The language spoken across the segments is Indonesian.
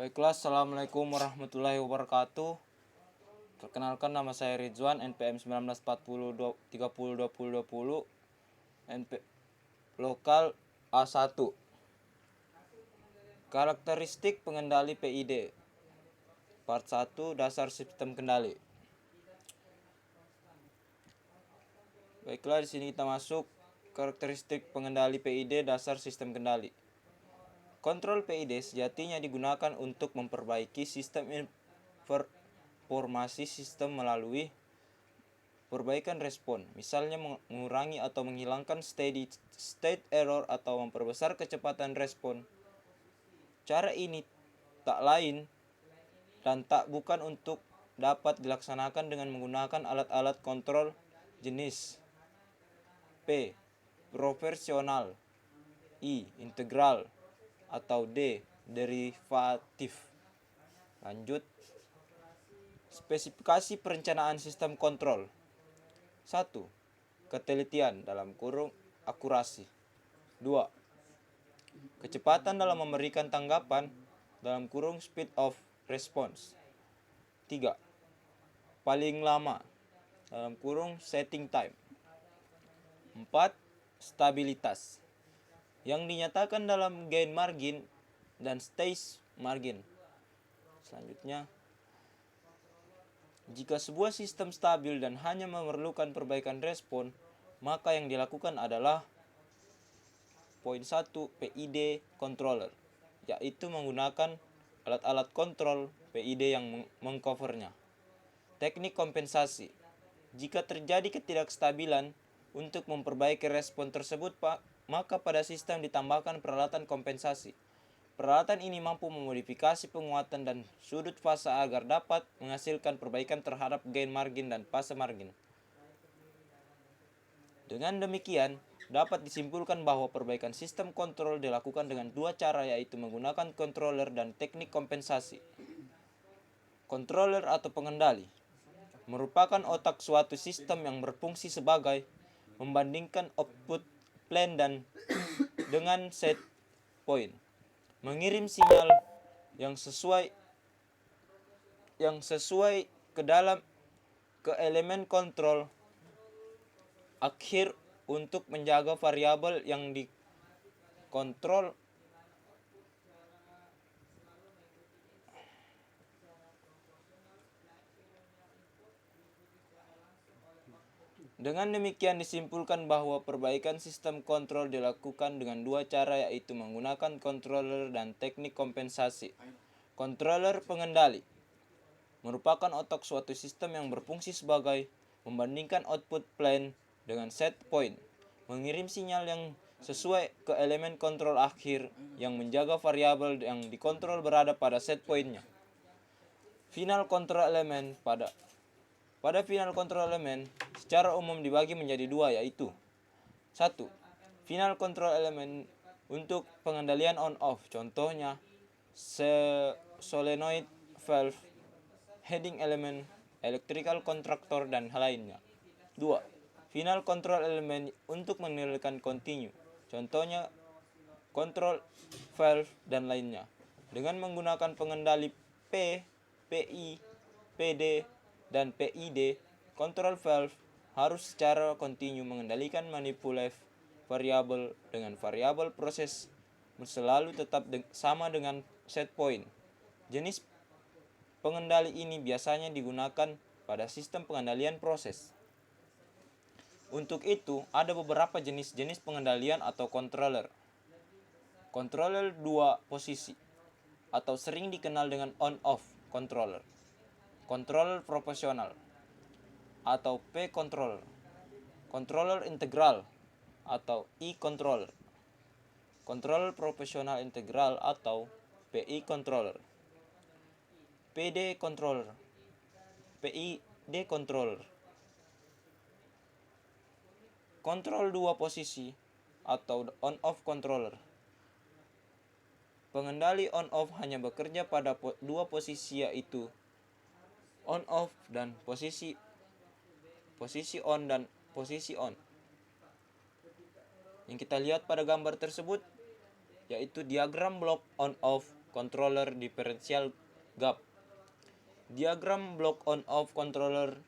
Baiklah, Assalamualaikum warahmatullahi wabarakatuh. Perkenalkan, nama saya Ridwan, NPM 1940 30 20 20, NP lokal A1. Karakteristik pengendali PID. Part 1, dasar sistem kendali. Baiklah, di sini kita masuk karakteristik pengendali PID, dasar sistem kendali. Kontrol PID sejatinya digunakan untuk memperbaiki sistem informasi sistem melalui perbaikan respon, misalnya mengurangi atau menghilangkan steady state error atau memperbesar kecepatan respon. Cara ini tak lain dan tak bukan untuk dapat dilaksanakan dengan menggunakan alat-alat kontrol jenis P. proporsional, I. integral, atau D. derivatif. Lanjut. Spesifikasi perencanaan sistem kontrol. 1. Ketelitian (akurasi). 2. Kecepatan dalam memberikan tanggapan (speed of response). 3. Paling lama (setting time). 4. Stabilitas yang dinyatakan dalam gain margin dan stage margin. Selanjutnya, jika sebuah sistem stabil dan hanya memerlukan perbaikan respon, maka yang dilakukan adalah poin 1, PID controller, yaitu menggunakan alat-alat kontrol PID yang mengcovernya. Teknik kompensasi. Jika terjadi ketidakstabilan, untuk memperbaiki respon tersebut, maka pada sistem ditambahkan peralatan kompensasi. Peralatan ini mampu memodifikasi penguatan dan sudut fase agar dapat menghasilkan perbaikan terhadap gain margin dan fase margin. Dengan demikian, dapat disimpulkan bahwa perbaikan sistem kontrol dilakukan dengan dua cara, yaitu menggunakan controller dan teknik kompensasi. Controller atau pengendali merupakan otak suatu sistem yang berfungsi sebagai membandingkan output plan dan dengan set point, mengirim sinyal yang sesuai ke elemen kontrol akhir untuk menjaga variabel yang dikontrol Dengan demikian disimpulkan bahwa perbaikan sistem kontrol dilakukan dengan dua cara, yaitu menggunakan controller dan teknik kompensasi. Controller pengendali merupakan otak suatu sistem yang berfungsi sebagai membandingkan output plan dengan set point, mengirim sinyal yang sesuai ke elemen kontrol akhir yang menjaga variabel yang dikontrol berada pada set pointnya. Final control element pada final control element secara umum dibagi menjadi dua, yaitu 1. Final control element untuk pengendalian on-off, contohnya solenoid valve, heading element, electrical contractor, dan lainnya. 2. Final control element untuk mengendalikan continue, contohnya control valve dan lainnya. Dengan menggunakan pengendali P, PI, PD, dan PID, control valve harus secara kontinu mengendalikan manipulasi variabel dengan variabel proses selalu tetap sama dengan set point. Jenis pengendali ini biasanya digunakan pada sistem pengendalian proses. Untuk itu, ada beberapa jenis-jenis pengendalian atau controller. Controller dua posisi atau sering dikenal dengan on-off controller. Controller proporsional atau P controller, controller integral atau I controller, controller proporsional integral atau PI controller, PD controller, PID controller. Kontrol dua posisi atau on-off controller. Pengendali on-off hanya bekerja pada dua posisi, yaitu on-off dan posisi on dan posisi on. Yang kita lihat pada gambar tersebut yaitu diagram blok on-off controller differential gap. Diagram block on-off controller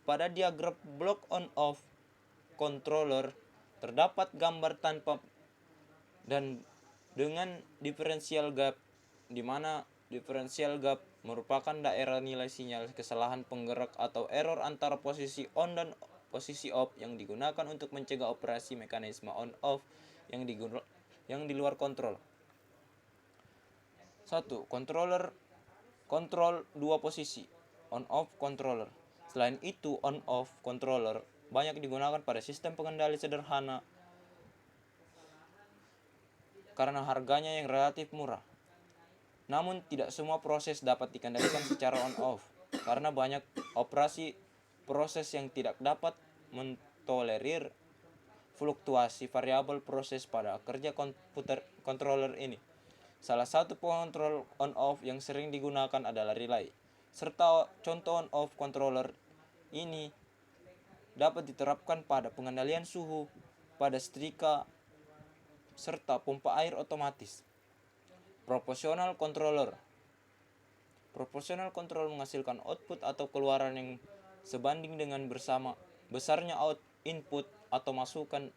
pada diagram block on-off controller terdapat gambar tanpa dan dengan differential gap, di mana differential gap merupakan daerah nilai sinyal kesalahan penggerak atau error antara posisi on dan posisi off yang digunakan untuk mencegah operasi mekanisme on-off yang di luar kontrol. 1. Kontrol dua posisi on-off controller. Selain itu, on-off controller banyak digunakan pada sistem pengendali sederhana karena harganya yang relatif murah. Namun tidak semua proses dapat dikendalikan secara on-off karena banyak proses yang tidak dapat mentolerir fluktuasi variabel proses pada kerja controller ini. Salah satu pengontrol on-off yang sering digunakan adalah relay, serta contoh on-off controller ini dapat diterapkan pada pengendalian suhu pada setrika serta pompa air otomatis. Proportional controller menghasilkan output atau keluaran yang sebanding dengan besarnya input atau masukan.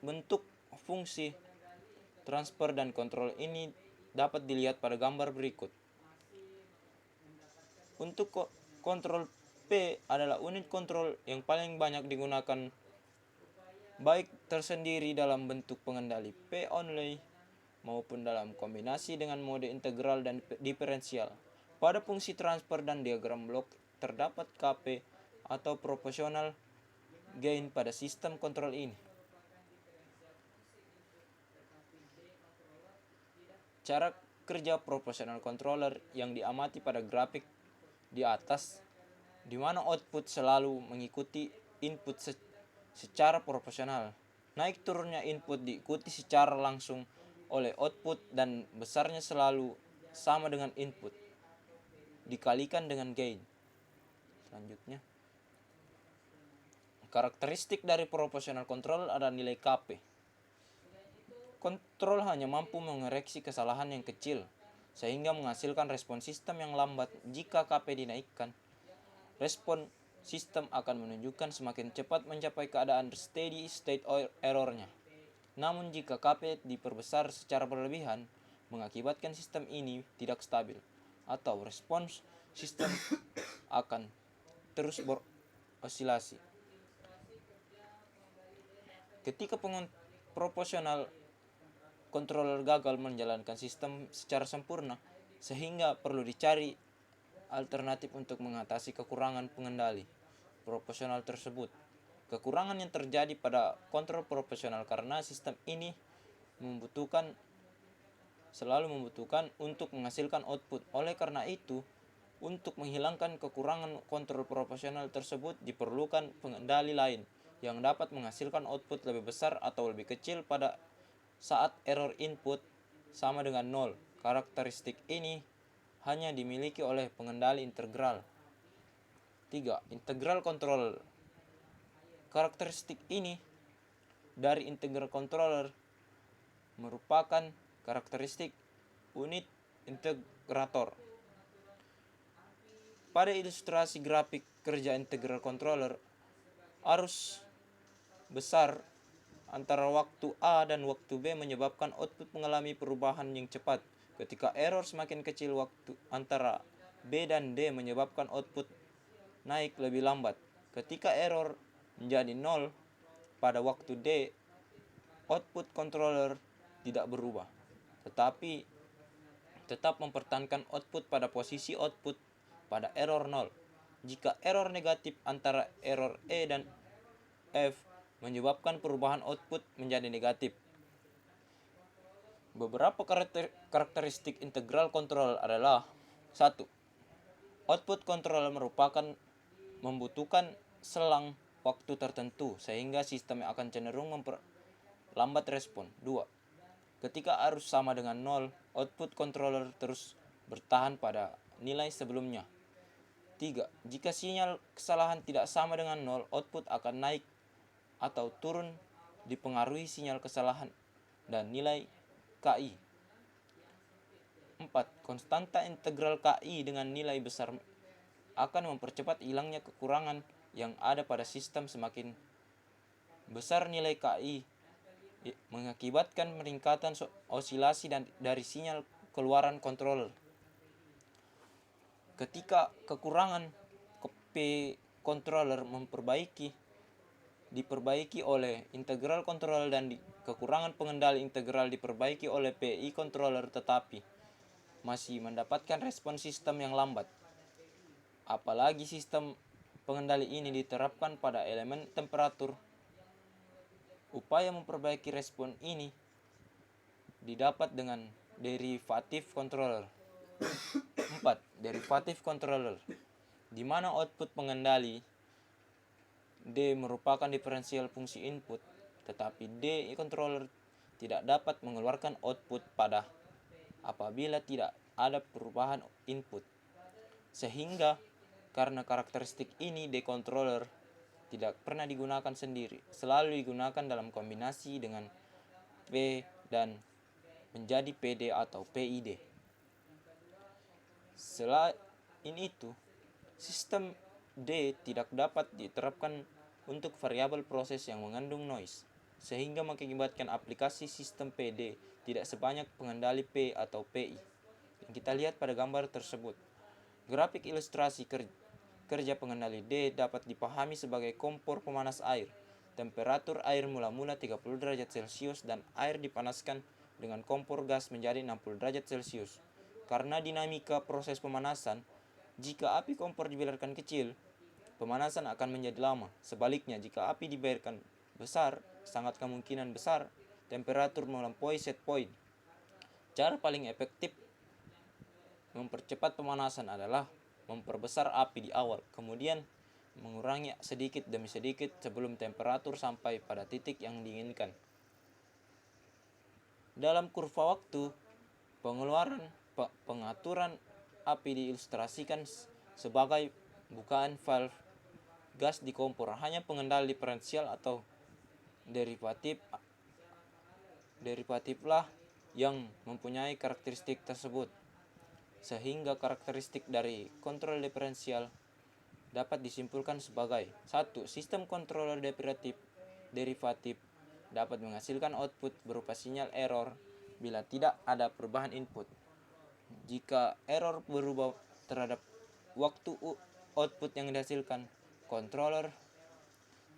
Bentuk fungsi transfer dan kontrol ini dapat dilihat pada gambar berikut. Untuk kontrol P adalah unit kontrol yang paling banyak digunakan, baik tersendiri dalam bentuk pengendali P only maupun dalam kombinasi dengan mode integral dan diferensial. Pada fungsi transfer dan diagram blok terdapat Kp atau proportional gain pada sistem kontrol ini. Cara kerja proportional controller yang diamati pada grafik di atas, di mana output selalu mengikuti input secara proporsional. Naik turunnya input diikuti secara langsung oleh output dan besarnya selalu sama dengan input dikalikan dengan gain. Selanjutnya, karakteristik dari proportional control adalah nilai Kp. Kontrol hanya mampu mengoreksi kesalahan yang kecil sehingga menghasilkan respon sistem yang lambat. Jika Kp dinaikkan, respon sistem akan menunjukkan semakin cepat mencapai keadaan steady state errornya. Namun jika Kp diperbesar secara berlebihan, mengakibatkan sistem ini tidak stabil atau respons sistem akan terus berosilasi. Ketika proportional controller gagal menjalankan sistem secara sempurna, sehingga perlu dicari alternatif untuk mengatasi kekurangan pengendali proporsional tersebut. Kekurangan yang terjadi pada kontrol proporsional karena sistem ini selalu membutuhkan untuk menghasilkan output. Oleh karena itu, untuk menghilangkan kekurangan kontrol proporsional tersebut diperlukan pengendali lain yang dapat menghasilkan output lebih besar atau lebih kecil pada saat error input sama dengan 0. Karakteristik ini hanya dimiliki oleh pengendali integral. 3. Integral controller. Karakteristik ini dari integral controller merupakan karakteristik unit integrator. Pada ilustrasi grafik kerja integral controller, arus besar antara waktu A dan waktu B menyebabkan output mengalami perubahan yang cepat. Ketika error semakin kecil, waktu antara B dan D menyebabkan output naik lebih lambat. Ketika error menjadi 0 pada waktu D, output controller tidak berubah, tetapi tetap mempertahankan output pada posisi output pada error 0. Jika error negatif antara error E dan F menyebabkan perubahan output menjadi negatif. Beberapa karakteristik integral control adalah: 1. Output controller membutuhkan selang waktu tertentu sehingga sistem akan cenderung memperlambat respon. 2. Ketika arus sama dengan 0, output controller terus bertahan pada nilai sebelumnya. 3. Jika sinyal kesalahan tidak sama dengan 0, output akan naik atau turun dipengaruhi sinyal kesalahan dan nilai KI. 4. Konstanta integral KI dengan nilai besar akan mempercepat hilangnya kekurangan yang ada pada sistem. Semakin besar nilai KI mengakibatkan peningkatan osilasi dari sinyal keluaran controller. Ketika kekurangan P controller diperbaiki oleh integral controller dan kekurangan pengendali integral diperbaiki oleh PI controller, tetapi masih mendapatkan respon sistem yang lambat. Apalagi sistem pengendali ini diterapkan pada elemen temperatur. Upaya memperbaiki respon ini didapat dengan derivative controller. 4. Derivative controller, di mana output pengendali D merupakan diferensial fungsi input, tetapi D controller tidak dapat mengeluarkan output pada apabila tidak ada perubahan input. Sehingga karena karakteristik ini, D controller tidak pernah digunakan sendiri, selalu digunakan dalam kombinasi dengan P dan menjadi PD atau PID. Selain itu, sistem D tidak dapat diterapkan untuk variabel proses yang mengandung noise, sehingga mengakibatkan aplikasi sistem PD tidak sebanyak pengendali P atau PI yang kita lihat pada gambar tersebut. Grafik ilustrasi kerja pengendali D dapat dipahami sebagai kompor pemanas air. Temperatur air mula-mula 30 derajat Celcius dan air dipanaskan dengan kompor gas menjadi 60 derajat Celcius. Karena dinamika proses pemanasan, jika api kompor dibiarkan kecil, pemanasan akan menjadi lama. Sebaliknya, jika api dibiarkan besar, sangat kemungkinan besar temperatur melampaui set point. Cara paling efektif mempercepat pemanasan adalah memperbesar api di awal, kemudian mengurangi sedikit demi sedikit sebelum temperatur sampai pada titik yang diinginkan. Dalam kurva waktu, pengaturan api diilustrasikan sebagai bukaan valve gas di kompor. Hanya pengendali diferensial atau derivatiflah yang mempunyai karakteristik tersebut, sehingga karakteristik dari kontrol diferensial dapat disimpulkan sebagai 1. Sistem controller derivatif dapat menghasilkan output berupa sinyal error bila tidak ada perubahan input. Jika error berubah terhadap waktu output yang dihasilkan, controller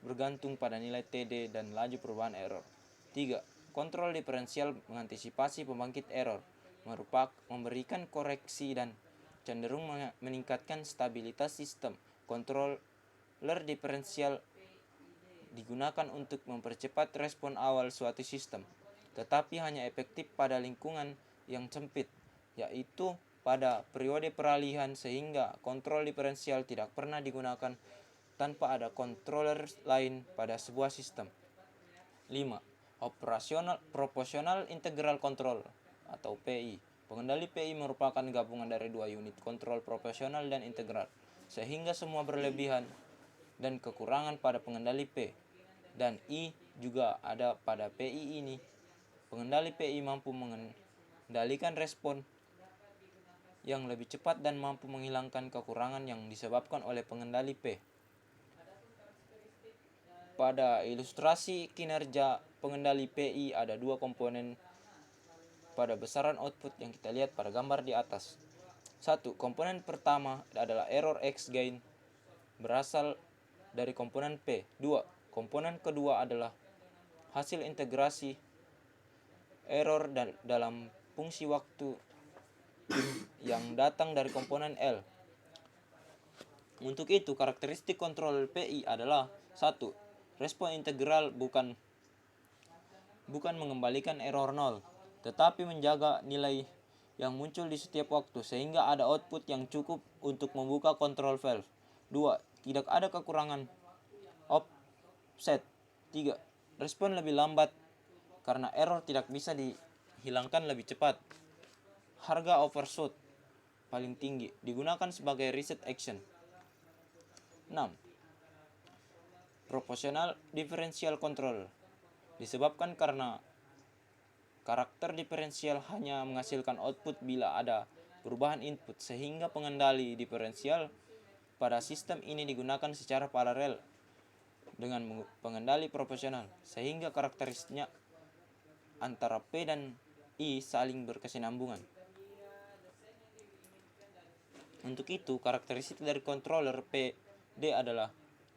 bergantung pada nilai TD dan laju perubahan error. 3. Kontrol diferensial mengantisipasi pembangkit error, memberikan koreksi dan cenderung meningkatkan stabilitas sistem. Controller diferensial digunakan untuk mempercepat respon awal suatu sistem, tetapi hanya efektif pada lingkungan yang sempit, yaitu pada periode peralihan, sehingga kontrol diferensial tidak pernah digunakan tanpa ada controller lain pada sebuah sistem. 5. Proportional Integral Control atau PI. Pengendali PI merupakan gabungan dari dua unit kontrol, proporsional dan integral, sehingga semua berlebihan dan kekurangan pada pengendali P dan I juga ada pada PI ini. Pengendali PI mampu mengendalikan respon yang lebih cepat dan mampu menghilangkan kekurangan yang disebabkan oleh pengendali P. Pada ilustrasi kinerja pengendali PI ada dua komponen pada besaran output yang kita lihat pada gambar di atas. 1. Komponen pertama adalah error X gain berasal dari komponen P. 2. Komponen kedua adalah hasil integrasi error dalam fungsi waktu yang datang dari komponen L. Untuk itu, karakteristik kontrol PI adalah 1. Respon integral bukan mengembalikan error 0, tetapi menjaga nilai yang muncul di setiap waktu sehingga ada output yang cukup untuk membuka control valve. 2. Tidak ada kekurangan offset. 3. Respon lebih lambat karena error tidak bisa dihilangkan lebih cepat. Harga overshoot paling tinggi digunakan sebagai reset action. 6. Proportional differential control disebabkan karena Karakter diferensial hanya menghasilkan output bila ada perubahan input, sehingga pengendali diferensial pada sistem ini digunakan secara paralel dengan pengendali proporsional, sehingga karakteristiknya antara P dan I saling berkesinambungan. Untuk itu, karakteristik dari controller PD adalah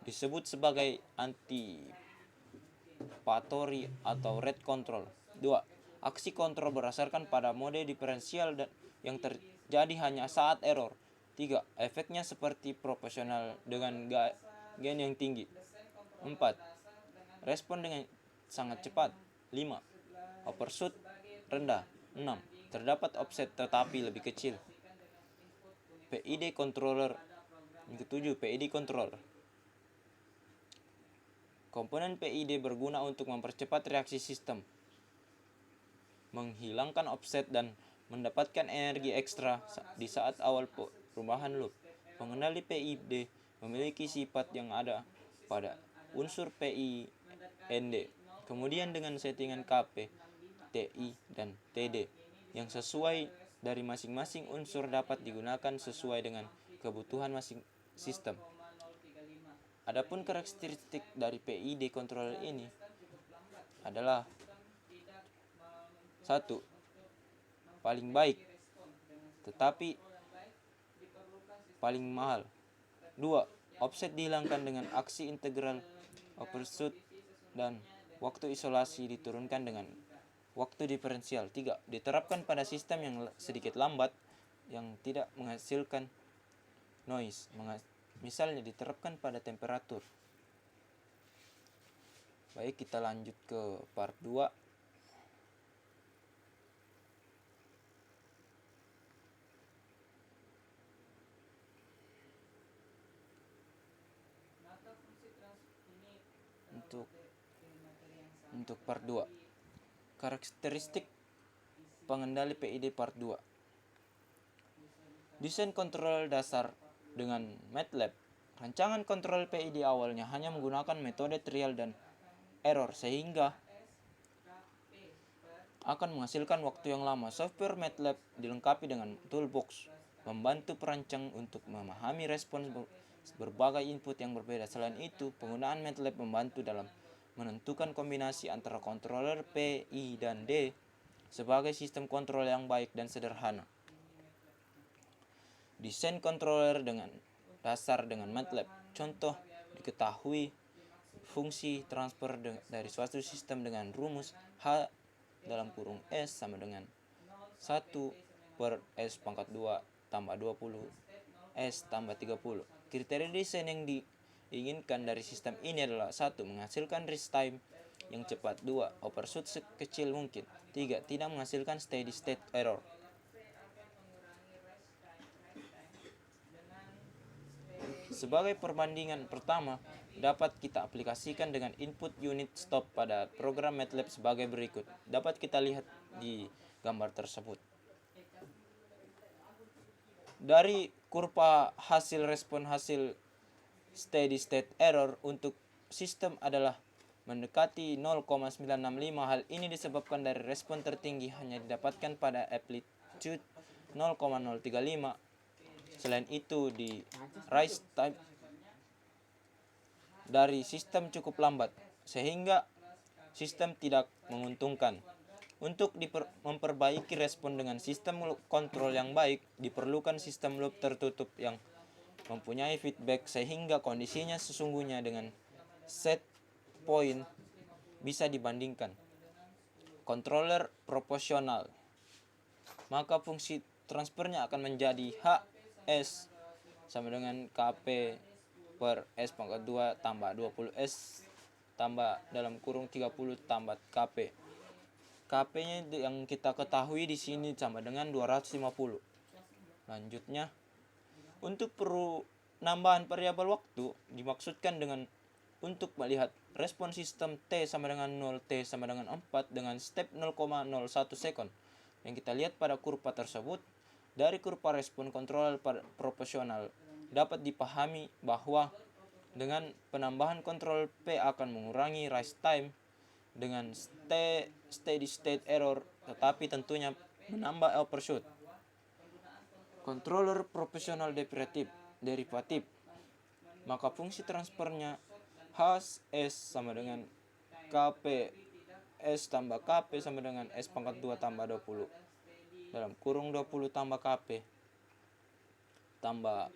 disebut sebagai anticipatory atau rate control. 2. Aksi kontrol berdasarkan pada mode diferensial yang terjadi hanya saat error. 3. Efeknya seperti proporsional dengan gain yang tinggi. 4. Respon dengan sangat cepat. 5. Overshoot rendah. 6. Terdapat offset tetapi lebih kecil. PID controller. Yang ketujuh, PID controller. Komponen PID berguna untuk mempercepat reaksi sistem, menghilangkan offset dan mendapatkan energi ekstra di saat awal perubahan loop. Pengendali PID memiliki sifat yang ada pada unsur PIND, kemudian dengan settingan KP, TI, dan TD yang sesuai dari masing-masing unsur dapat digunakan sesuai dengan kebutuhan masing sistem. Adapun karakteristik dari PID controller ini adalah 1. Paling baik tetapi paling mahal. 2. Offset dihilangkan dengan aksi integral overshoot dan waktu isolasi diturunkan dengan waktu diferensial. 3. Diterapkan pada sistem yang sedikit lambat yang tidak menghasilkan noise, misalnya diterapkan pada temperatur. Baik, kita lanjut ke part 2. Untuk part 2. Karakteristik pengendali PID part 2. Desain kontrol dasar dengan MATLAB. Rancangan kontrol PID awalnya hanya menggunakan metode trial dan error sehingga akan menghasilkan waktu yang lama. Software MATLAB dilengkapi dengan toolbox membantu perancang untuk memahami respons berbagai input yang berbeda. Selain itu, penggunaan MATLAB membantu dalam menentukan kombinasi antara controller P, I, dan D sebagai sistem kontrol yang baik dan sederhana. Desain controller dengan dasar dengan MATLAB. Contoh diketahui fungsi transfer dari suatu sistem dengan rumus H dalam kurung S sama dengan 1 per S pangkat 2 tambah 20 S tambah 30. Kriteria desain yang diinginkan dari sistem ini adalah 1. Menghasilkan rest time yang cepat. 2. Overshoot sekecil mungkin. 3. Tidak menghasilkan steady state error. Sebagai perbandingan pertama, dapat kita aplikasikan dengan input unit stop pada program MATLAB sebagai berikut. Dapat kita lihat di gambar tersebut. Dari kurva hasil respon hasil steady state error untuk sistem adalah mendekati 0,965. Hal ini disebabkan dari respon tertinggi hanya didapatkan pada amplitude 0,035. Selain itu, di rise time dari sistem cukup lambat, sehingga sistem tidak menguntungkan. Untuk memperbaiki respon dengan sistem kontrol yang baik, diperlukan sistem loop tertutup yang mempunyai feedback sehingga kondisinya sesungguhnya dengan set point bisa dibandingkan. Controller proporsional, maka fungsi transfernya akan menjadi HS sama dengan KP per S pangkat 2 tambah 20 S tambah dalam kurung 30 tambah KP. KP-nya yang kita ketahui di sini sama dengan 250. Lanjutnya, untuk penambahan variabel waktu dimaksudkan dengan untuk melihat respon sistem T sama dengan 0, T sama dengan 4 dengan step 0,01 second. Yang kita lihat pada kurva tersebut, dari kurva respon kontrol proporsional dapat dipahami bahwa dengan penambahan kontrol P akan mengurangi rise time dengan steady state error tetapi tentunya menambah overshoot. Controller proporsional derivatif, maka fungsi transfernya H S sama dengan KP S tambah KP sama dengan S pangkat 2 tambah 20 dalam kurung 20 tambah KP tambah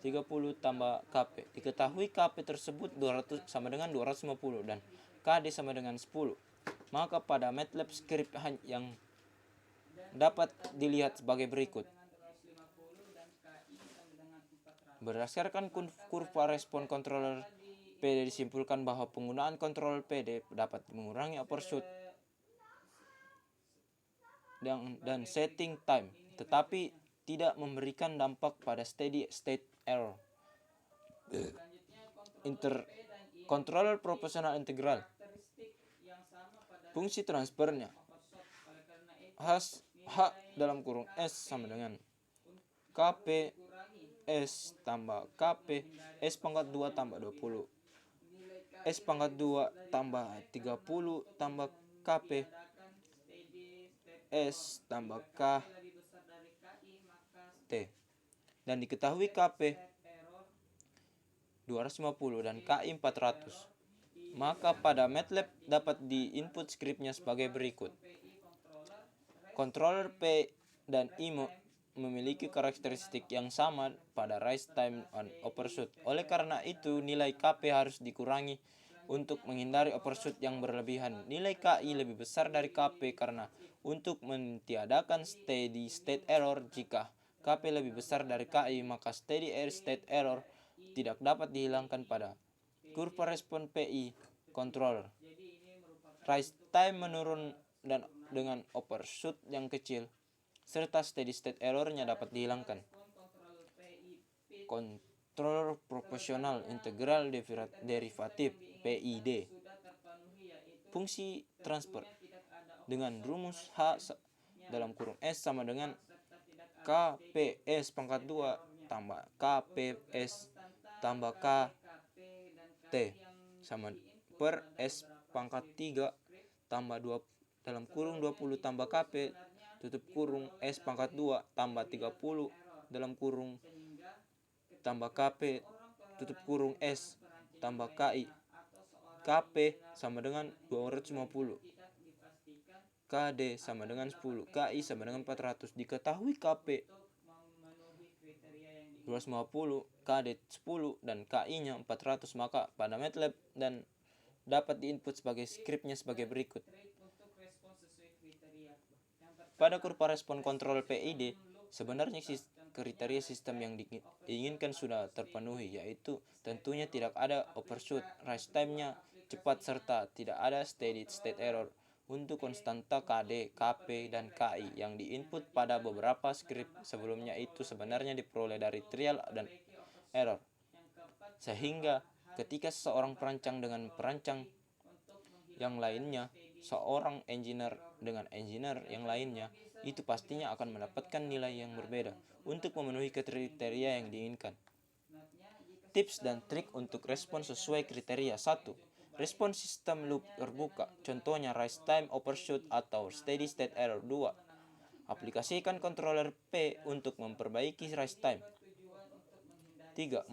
30 tambah KP. Diketahui KP tersebut 200 sama dengan 250 dan KD sama dengan 10. Maka pada MATLAB script yang dapat dilihat sebagai berikut. Berdasarkan kurva respon controller PD disimpulkan bahwa penggunaan controller PD dapat mengurangi overshoot dan setting time, tetapi tidak memberikan dampak pada steady state error. Controller proporsional integral, fungsi transfernya H dalam kurung S sama dengan KP S tambah KP S pangkat 2 tambah 20 S pangkat 2 tambah 30 tambah KP S tambah K T, dan diketahui KP 250 dan KI 400. Maka pada MATLAB dapat di-input skripnya sebagai berikut. Controller P dan I memiliki karakteristik yang sama pada rise time and overshoot. Oleh karena itu, nilai KP harus dikurangi untuk menghindari overshoot yang berlebihan. Nilai KI lebih besar dari KP karena untuk mentiadakan steady state error, jika KP lebih besar dari KI, maka steady state error tidak dapat dihilangkan pada kurva respon PI controller. Rise time menurun dan dengan overshoot yang kecil, serta steady state errornya dapat dihilangkan. Controller proporsional integral derivatif PID, fungsi transfer dengan rumus H dalam kurung S sama dengan KPS pangkat 2 tambah KPS tambah K T sama per S pangkat 3 tambah 2 dalam kurung 20 tambah KP tutup kurung S pangkat 2 tambah 30 dalam kurung tambah KP tutup kurung S tambah KI. KP sama dengan 250, KD sama dengan 10, KI sama dengan 400. Diketahui KP 250, KD 10, dan KI-nya 400, maka pada MATLAB dan dapat diinput sebagai skripnya sebagai berikut. Pada kurva respon kontrol PID, sebenarnya kriteria sistem yang diinginkan sudah terpenuhi, yaitu tentunya tidak ada overshoot, rise time-nya cepat, serta tidak ada steady state error. Untuk konstanta KD, KP, dan KI yang diinput pada beberapa skrip sebelumnya itu sebenarnya diperoleh dari trial dan error. Sehingga ketika seseorang perancang dengan perancang yang lainnya, seorang engineer dengan engineer yang lainnya, itu pastinya akan mendapatkan nilai yang berbeda untuk memenuhi kriteria yang diinginkan. Tips dan trik untuk respon sesuai kriteria. 1. Respon sistem loop terbuka, contohnya rise time overshoot atau steady state error. 2. Aplikasikan controller P untuk memperbaiki rise time. 3.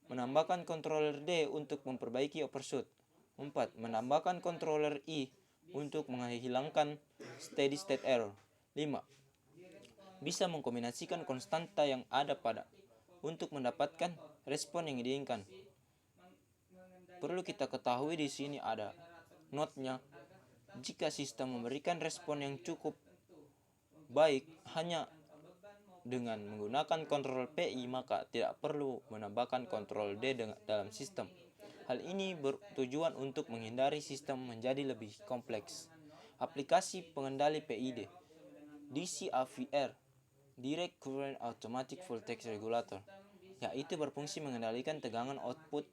Menambahkan controller D untuk memperbaiki overshoot. 4. Menambahkan controller I untuk menghilangkan steady state error. 5. Bisa mengkombinasikan konstanta yang ada pada untuk mendapatkan respon yang diinginkan. Perlu kita ketahui di sini ada notnya. Jika sistem memberikan respon yang cukup baik hanya dengan menggunakan kontrol PI, maka tidak perlu menambahkan kontrol D dalam sistem. Hal ini bertujuan untuk menghindari sistem menjadi lebih kompleks. Aplikasi pengendali PID. DCAVR, Direct Current Automatic Voltage Regulator, yaitu berfungsi mengendalikan tegangan output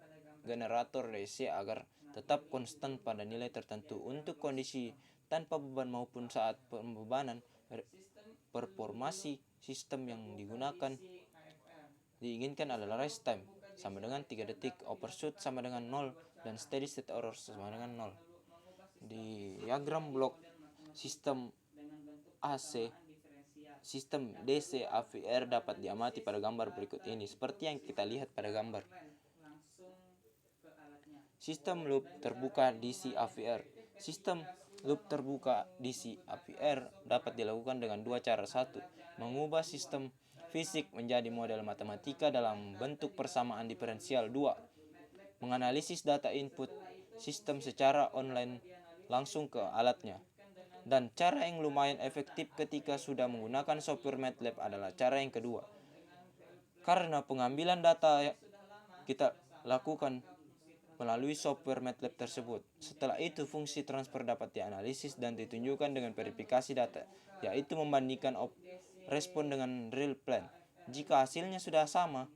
generator DC agar tetap konstan pada nilai tertentu untuk kondisi tanpa beban maupun saat pembebanan. Performasi sistem yang diinginkan adalah rise time sama dengan 3 detik, overshoot sama dengan 0, dan steady state error sama dengan 0. Di diagram blok Sistem AC, sistem DC AVR dapat diamati pada gambar berikut ini, seperti yang kita lihat pada gambar. Sistem loop terbuka DC AVR. Sistem loop terbuka DC AVR dapat dilakukan dengan dua cara. Satu, mengubah sistem fisik menjadi model matematika dalam bentuk persamaan diferensial. Dua, menganalisis data input sistem secara online langsung ke alatnya. Dan cara yang lumayan efektif ketika sudah menggunakan software MATLAB adalah cara yang kedua. Karena pengambilan data kita lakukan melalui software MATLAB tersebut. Setelah itu fungsi transfer dapat dianalisis dan ditunjukkan dengan verifikasi data, yaitu membandingkan respon dengan real plan. Jika hasilnya sudah sama,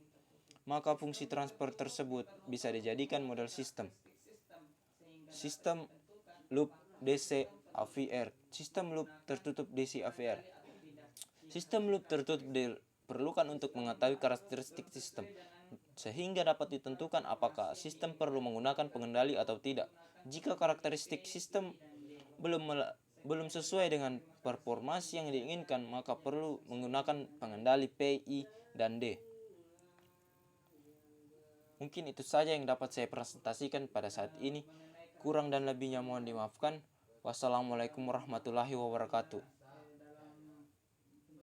maka fungsi transfer tersebut bisa dijadikan model sistem. Sistem loop DC AVR. Sistem loop tertutup DC AVR. Sistem loop tertutup diperlukan untuk mengetahui karakteristik sistem, sehingga dapat ditentukan apakah sistem perlu menggunakan pengendali atau tidak. Jika karakteristik sistem belum sesuai dengan performasi yang diinginkan, maka perlu menggunakan pengendali P, I, dan D. Mungkin itu saja yang dapat saya presentasikan pada saat ini. Kurang dan lebihnya mohon dimaafkan. Wassalamualaikum warahmatullahi wabarakatuh.